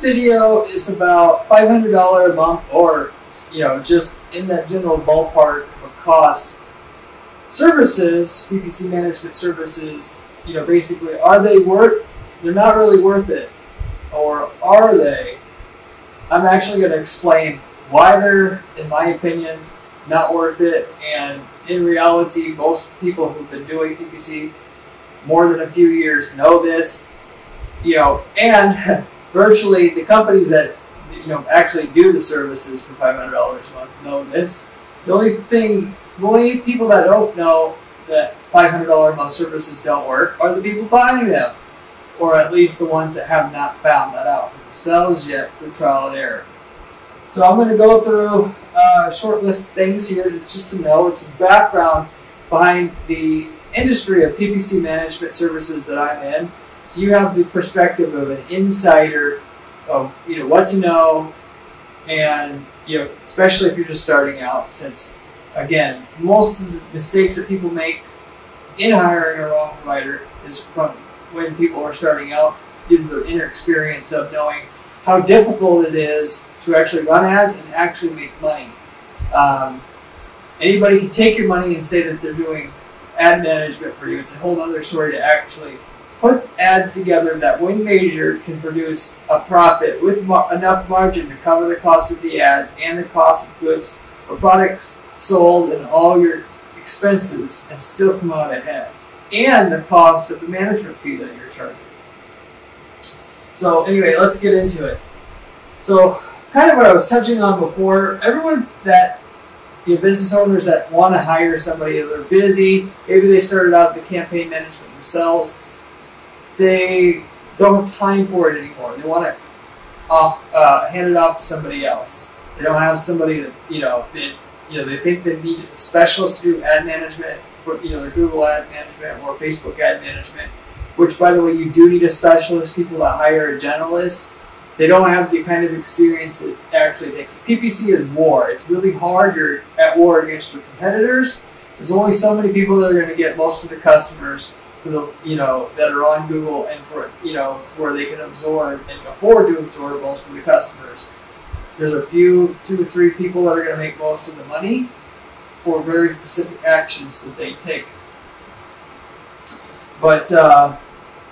video is about $500 a month, or just in that general ballpark of cost. Services, PPC management services, basically, they're not really worth it, or are they? I'm actually going to explain why they're, in my opinion, not worth it, and in reality, most people who've been doing PPC more than a few years know this, and virtually the companies that actually do the services for $500 a month know this. The only people that don't know that $500 a month services don't work are the people buying them, or at least the ones that have not found that out for themselves yet through trial and error. So I'm going to go through a short list of things here just to know. It's a background behind the industry of PPC management services that I'm in. So you have the perspective of an insider of what to know, and especially if you're just starting out, since again, most of the mistakes that people make in hiring a wrong provider is from when people are starting out due to their inexperience of knowing how difficult it is to actually run ads and actually make money. Anybody can take your money and say that they're doing ad management for you. It's a whole other story to actually put ads together that, when measured, can produce a profit with enough margin to cover the cost of the ads and the cost of goods or products sold and all your expenses, and still come out ahead, and the cost of the management fee that you're charging. So anyway, let's get into it. So kind of what I was touching on before, everyone that, business owners that want to hire somebody, they're busy, maybe they started out the campaign management themselves, they don't have time for it anymore. They want to hand it off to somebody else. They don't have somebody that, they think they need a specialist to do ad management, for their Google ad management or Facebook ad management, which, by the way, you do need a specialist. People that hire a generalist, they don't have the kind of experience that it actually takes. PPC is war. It's really hard. You're at war against your competitors. There's only so many people that are going to get most of the customers for the, that are on Google, and for, to where they can absorb and afford to absorb most of the customers. There's a few, 2 or 3 people that are going to make most of the money for very specific actions that they take. But,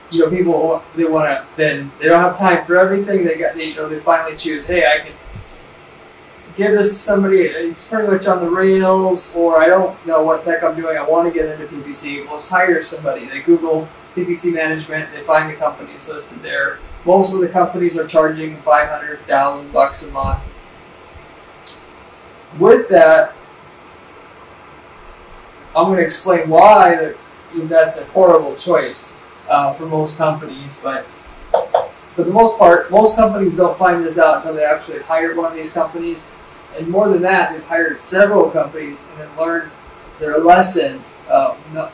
people, they want to, then they don't have time for everything. They finally choose, hey, I can give this to somebody, it's pretty much on the rails, or I don't know what the heck I'm doing, I want to get into PPC. Well, let's hire somebody. They Google PPC management, they find the companies listed there. Most of the companies are charging $500,000 a month. With that, I'm going to explain why that's a horrible choice for most companies. But for the most part, most companies don't find this out until they actually hire one of these companies. And more than that, they've hired several companies and then learned their lesson,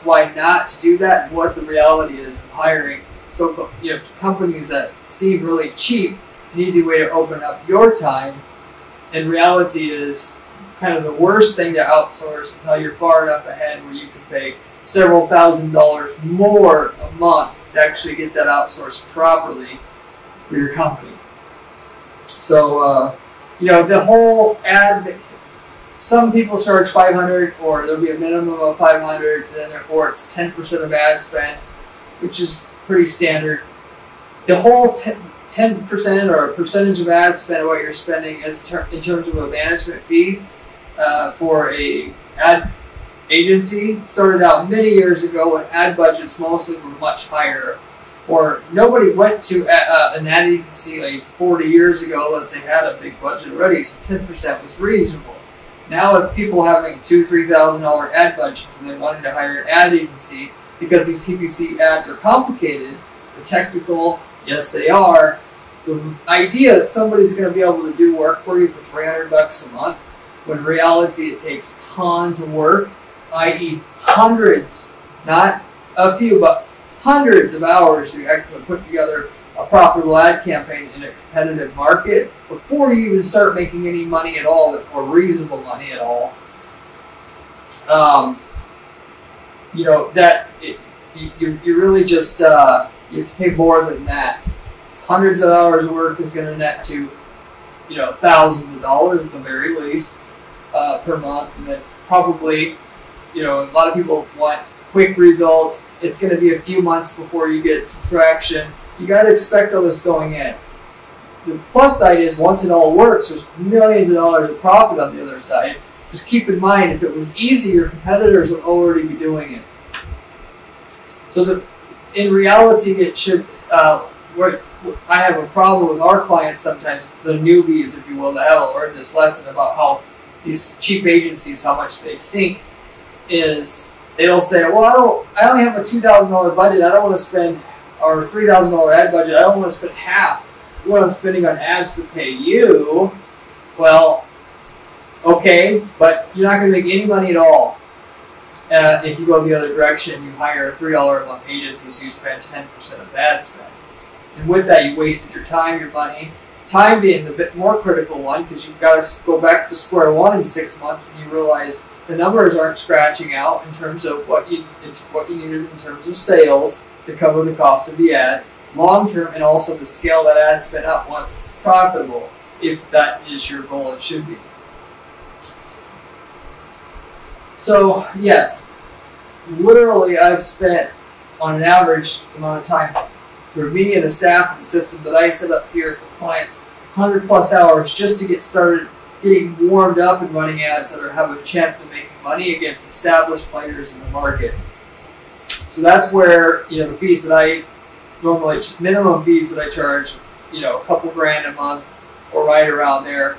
why not to do that, and what the reality is of hiring. So, companies that seem really cheap, an easy way to open up your time, in reality is kind of the worst thing to outsource until you're far enough ahead where you can pay several $1,000s more a month to actually get that outsourced properly for your company. So, the whole ad, some people charge $500, or there'll be a minimum of $500, or it's 10% of ad spend, which is pretty standard. The whole 10% or a percentage of ad spend of what you're spending in terms of a management fee for a ad agency started out many years ago when ad budgets mostly were much higher. Or nobody went to an ad agency like 40 years ago unless they had a big budget already, so 10% was reasonable. Now with people having $2,000 to $3,000 ad budgets and they're wanting to hire an ad agency because these PPC ads are complicated, they're technical, yes they are, the idea that somebody's going to be able to do work for you for $300 a month, when in reality it takes tons of work, i.e. hundreds, not a few, but hundreds of hours to actually put together a profitable ad campaign in a competitive market before you even start making any money at all, or reasonable money at all. You really just you have to pay more than that. hundreds of hours of work is going to net to, thousands of dollars at the very least per month. And then probably, a lot of people want quick results. It's going to be a few months before you get some traction. You got to expect all this going in. The plus side is once it all works, there's millions of dollars of profit on the other side. Just keep in mind, if it was easy, your competitors would already be doing it. So in reality, it should. I have a problem with our clients sometimes, the newbies, if you will, that haven't learned this lesson about how these cheap agencies, how much they stink, is they'll say, well, I only have a $2,000 budget. I don't want to spend, or $3,000 ad budget. I don't want to spend half what I'm spending on ads to pay you. Well, okay, but you're not going to make any money at all. If you go the other direction, you hire a $3 a month agency, so you spend 10% of ad spend. And with that, you wasted your time, your money. Time being the bit more critical one, because you've got to go back to square one in 6 months when you realize the numbers aren't scratching out in terms of what you needed in terms of sales to cover the cost of the ads, long term, and also to scale that ad spend up once it's profitable, if that is your goal. It should be. So yes, literally I've spent on an average amount of time for me and the staff and the system that I set up here for clients, 100 plus hours just to get started getting warmed up and running ads that have a chance of making money against established players in the market. So that's where, the fees that I normally, minimum fees that I charge, a couple grand a month or right around there,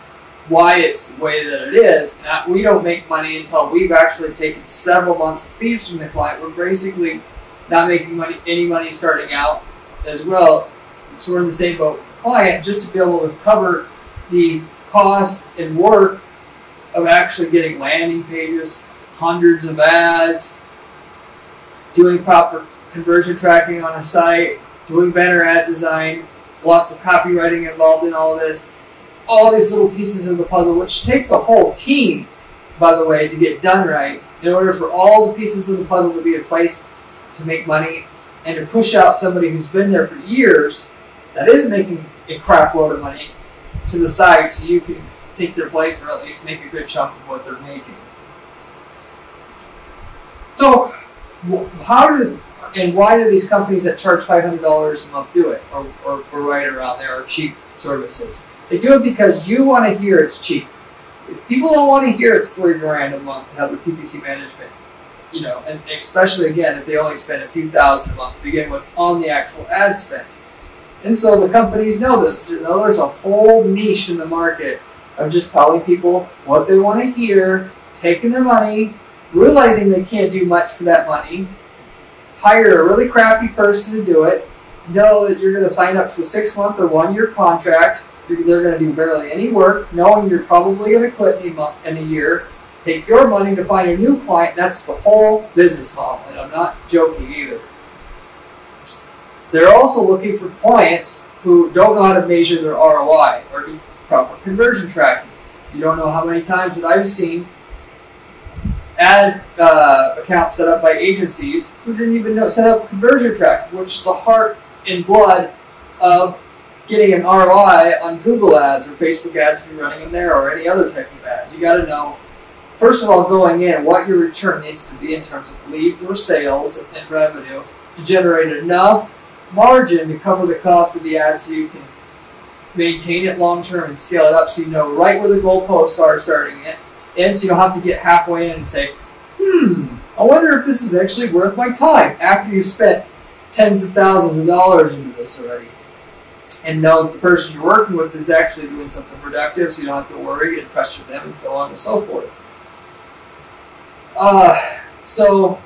why it's the way that it is. And we don't make money until we've actually taken several months of fees from the client. We're basically not making any money starting out as well. So we're in the same boat with the client, just to be able to cover the cost and work of actually getting landing pages, hundreds of ads, doing proper conversion tracking on a site, doing banner ad design, lots of copywriting involved in all of this. All these little pieces of the puzzle, which takes a whole team, by the way, to get done right, in order for all the pieces of the puzzle to be in place to make money and to push out somebody who's been there for years that is making a crap load of money to the side so you can take their place or at least make a good chunk of what they're making. So why do these companies that charge $500 a month do it, or right around there, or cheap services? They do it because you want to hear it's cheap. People don't want to hear it's $3 grand a month to have a PPC management, and especially again if they only spend a few thousand a month to begin with on the actual ad spend. And so the companies know this. There's a whole niche in the market of just telling people what they want to hear, taking their money, realizing they can't do much for that money, hire a really crappy person to do it, know that you're going to sign up to a 6-month or 1-year contract. They're going to do barely any work, knowing you're probably going to quit in a year, take your money to find a new client. That's the whole business model, and I'm not joking either. They're also looking for clients who don't know how to measure their ROI or do proper conversion tracking. You don't know how many times that I've seen ad accounts set up by agencies who didn't even set up conversion tracking, which is the heart and blood of getting an ROI on Google ads or Facebook ads if you're running them there, or any other type of ads. You got to know, first of all, going in, what your return needs to be in terms of leads or sales and revenue to generate enough margin to cover the cost of the ad so you can maintain it long term and scale it up so you know right where the goalposts are starting it, and so you don't have to get halfway in and say, I wonder if this is actually worth my time after you've spent tens of thousands of dollars into this already. And know that the person you're working with is actually doing something productive so you don't have to worry and pressure them and so on and so forth. So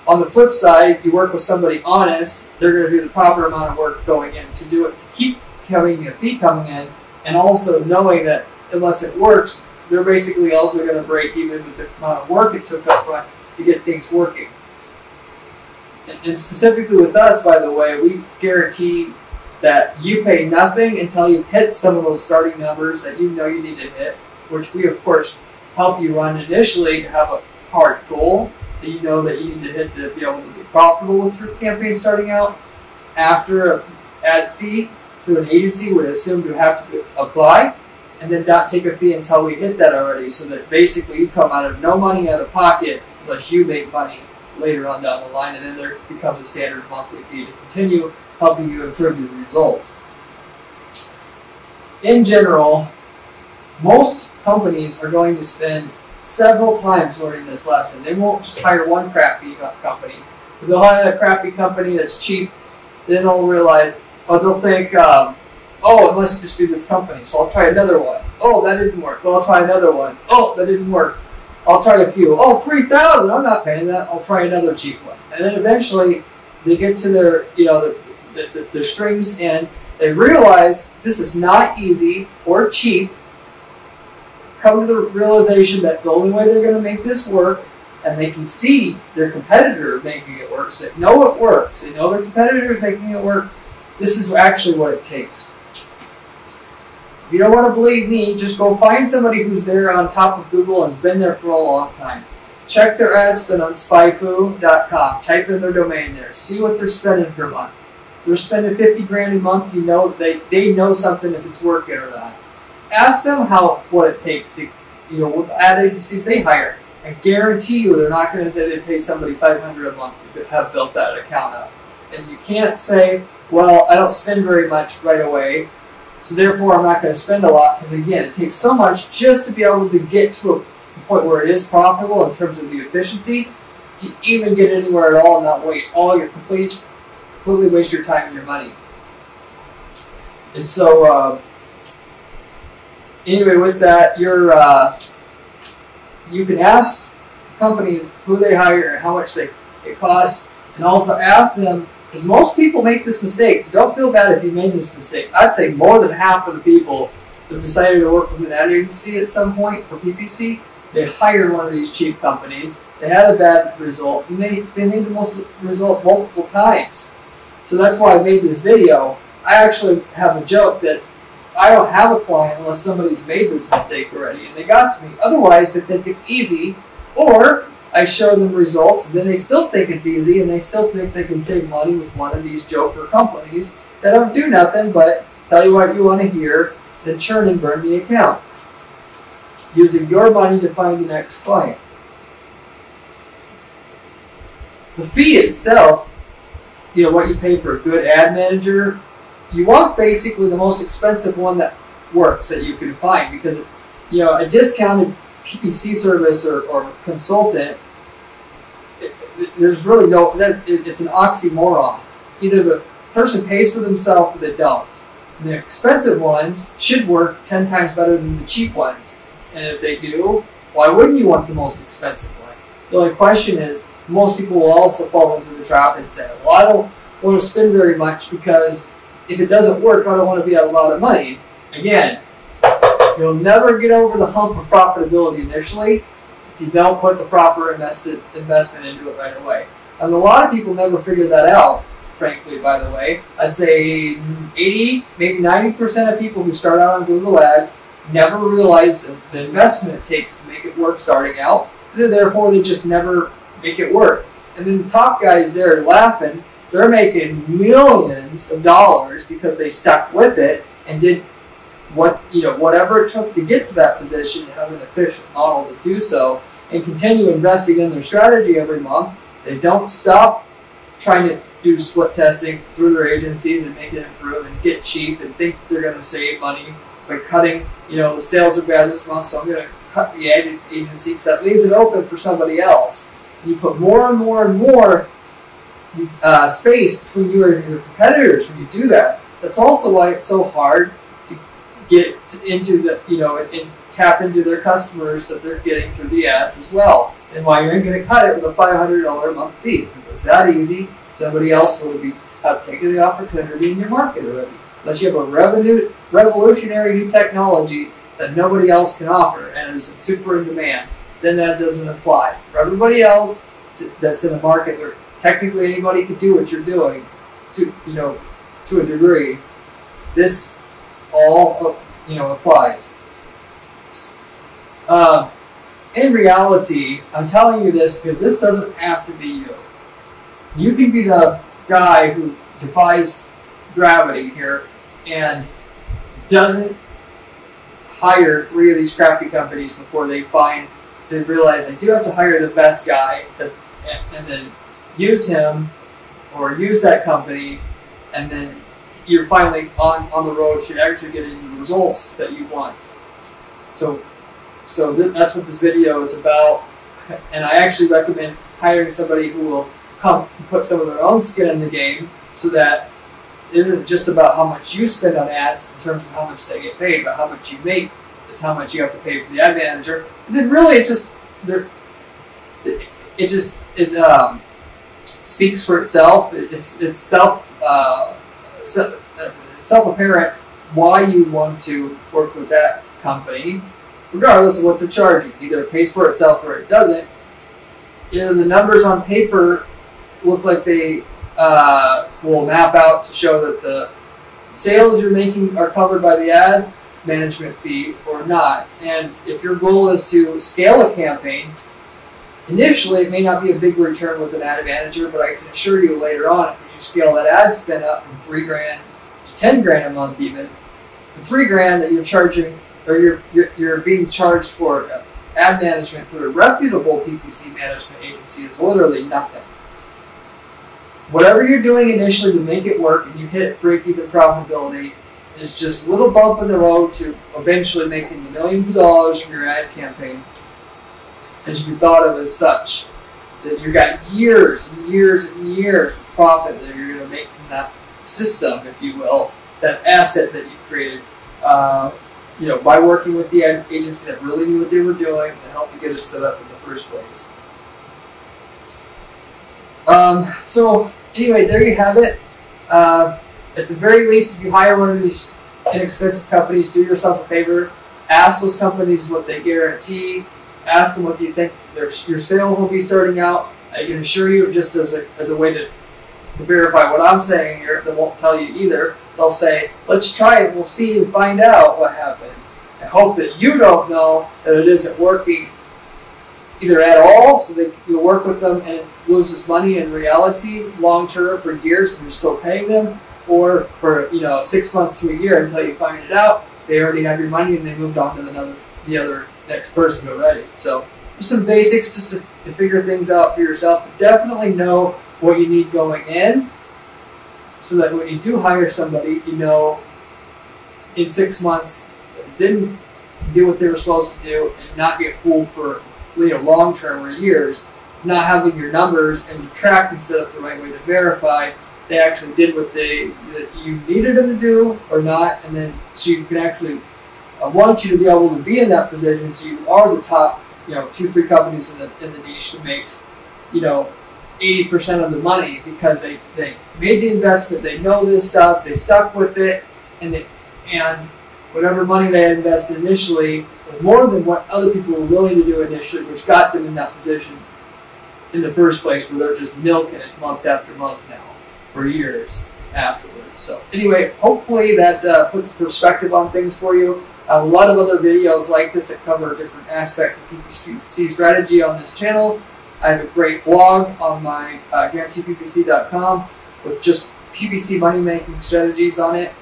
on the flip side, you work with somebody honest, they're going to do the proper amount of work going in to do it, to keep having a fee coming in, and also knowing that unless it works, they're basically also going to break even with the amount of work it took up front to get things working. And specifically with us, by the way, we guarantee that you pay nothing until you hit some of those starting numbers that you know you need to hit, which we, of course, help you run initially to have a hard goal that you know that you need to hit to be able to be profitable with your campaign starting out. After an ad fee, through an agency would assume to have to apply and then not take a fee until we hit that already, so that basically you come out of no money out of pocket unless you make money later on down the line, and then there becomes a standard monthly fee to continue helping you improve your results. In general, most companies are going to spend several times learning this lesson. They won't just hire one crappy company, because they'll hire that crappy company that's cheap, then they'll realize, or they'll think, oh, it must just be this company, so I'll try another one. Oh, that didn't work. Well, I'll try another one. Oh, that didn't work. I'll try a few. Oh, $3,000. I'm not paying that. I'll try another cheap one. And then eventually they get to their, their strings end. They realize this is not easy or cheap. Come to the realization that the only way they're going to make this work, and they can see their competitor making it work, so they know it works. They know their competitor is making it work. This is actually what it takes. If you don't want to believe me, just go find somebody who's there on top of Google and has been there for a long time. Check their ad spend on spyfoo.com. Type in their domain there. See what they're spending per month. If they're spending 50 grand a month, you know they know something if it's working or not. Ask them what it takes to, what ad agencies they hire. I guarantee you they're not going to say they pay somebody $500 a month to have built that account up. And you can't say, well, I don't spend very much right away, so therefore I'm not going to spend a lot, because again, it takes so much just to be able to get to a point where it is profitable in terms of the efficiency, to even get anywhere at all and not waste all your completely waste your time and your money. And so, anyway, with that, you can ask companies who they hire and how much it costs, and also ask them, because most people make this mistake, so don't feel bad if you made this mistake. I'd say more than half of the people that decided to work with an ad agency at some point for PPC, they hired one of these cheap companies, they had a bad result, and they made the result multiple times. So that's why I made this video. I actually have a joke that I don't have a client unless somebody's made this mistake already, and they got to me. Otherwise, they think it's easy, or I show them results, and then they still think it's easy, and they still think they can save money with one of these joker companies that don't do nothing but tell you what you want to hear, then churn and burn the account, using your money to find the next client. The fee itself, what you pay for a good ad manager, you want basically the most expensive one that works that you can find, because a discounted PPC service or consultant, there's really it's an oxymoron. Either the person pays for themselves or they don't. And the expensive ones should work 10 times better than the cheap ones. And if they do, why wouldn't you want the most expensive one? The only question is, most people will also fall into the trap and say, well, I don't want to spend very much because if it doesn't work, I don't want to be out a lot of money. Again, you'll never get over the hump of profitability initially if you don't put the proper investment into it right away. And a lot of people never figure that out, frankly, by the way. I'd say 80, maybe 90% of people who start out on Google Ads never realize the investment it takes to make it work starting out, and therefore they just never make it work. And then the top guys there laughing, they're making millions of dollars because they stuck with it and did whatever it took to get to that position, to have an efficient model to do so, and continue investing in their strategy every month. They don't stop trying to do split testing through their agencies and make it improve and get cheap and think they're going to save money by cutting, the sales are bad this month, so I'm going to cut the ad agency because that leaves it open for somebody else. And you put more and more and more space between you and your competitors when you do that. That's also why it's so hard to get into and tap into their customers that they're getting through the ads as well. And why you ain't going to cut it with a $500 a month fee. If it's that easy, somebody else will have taken the opportunity in your market already. Unless you have a revolutionary new technology that nobody else can offer and is super in demand, then that doesn't apply. For everybody else that's in the market where technically anybody could do what you're doing to a degree, this all applies. In reality, I'm telling you this because this doesn't have to be you. You can be the guy who defies gravity here and doesn't hire 3 of these crappy companies before they realize they do have to hire the best guy, and then use him or use that company, and then you're finally on the road to actually getting the results that you want. So that's what this video is about, and I actually recommend hiring somebody who will come and put some of their own skin in the game, so that it isn't just about how much you spend on ads in terms of how much they get paid, but how much you make is how much you have to pay for the ad manager. And then really it speaks for itself. It's self-apparent why you want to work with that company, regardless of what they're charging. Either it pays for itself or it doesn't. The numbers on paper look like they will map out to show that the sales you're making are covered by the ad management fee or not. And if your goal is to scale a campaign, initially it may not be a big return with an ad manager, but I can assure you later on, if you scale that ad spend up from $3,000 to $10,000 a month, even the $3,000 that you're charging, or you're being charged for ad management through a reputable PPC management agency, is literally nothing. Whatever you're doing initially to make it work and you hit break-even profitability is just a little bump in the road to eventually making the millions of dollars from your ad campaign. And should be thought of as such. That you've got years and years and years of profit that you're going to make from that system, if you will, that asset that you created, by working with the ad agency that really knew what they were doing and helped you get it set up in the first place. So anyway, there you have it. At the very least, if you hire one of these inexpensive companies, do yourself a favor. Ask those companies what they guarantee. Ask them what you think your sales will be starting out. I can assure you, just as a way to verify what I'm saying here, they won't tell you either. They'll say, let's try it, we'll see and find out what happens. I hope that you don't know that it isn't working either at all, so that you work with them and it loses money in reality long term for years and you're still paying them, or for 6 months to a year until you find it out, they already have your money and they moved on to the other next person already. So just some basics just to figure things out for yourself, but definitely know what you need going in, so that when you do hire somebody, you know in 6 months that they didn't do what they were supposed to do and not get fooled for long term or years, not having your numbers and your tracking set up the right way to verify they actually did what you needed them to do or not, and then so you can actually want you to be able to be in that position, so you are the top 2-3 companies in the niche that makes 80% of the money, because they made the investment, they know this stuff, they stuck with it, and whatever money they had invested initially was more than what other people were willing to do initially, which got them in that position in the first place, where they're just milking it month after month now for years afterwards. So anyway, hopefully that puts perspective on things for you. I have a lot of other videos like this that cover different aspects of PPC strategy on this channel. I have a great blog on my guaranteeppc.com with just PPC money-making strategies on it.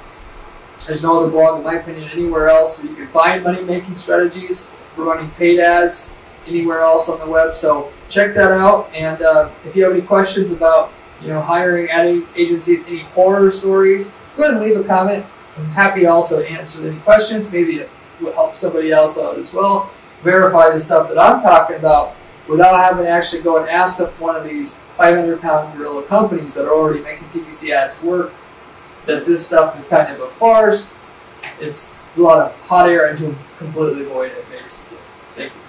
There's no other blog, in my opinion, anywhere else where you can find money-making strategies for running paid ads anywhere else on the web. So check that out. And if you have any questions about hiring ad agencies, any horror stories, go ahead and leave a comment. I'm happy to also answer any questions. Maybe it will help somebody else out as well. Verify the stuff that I'm talking about without having to actually go and ask one of these 500-pound gorilla companies that are already making PPC ads work, that this stuff is kind of a farce. It's a lot of hot air and to completely avoid it, basically. Thank you.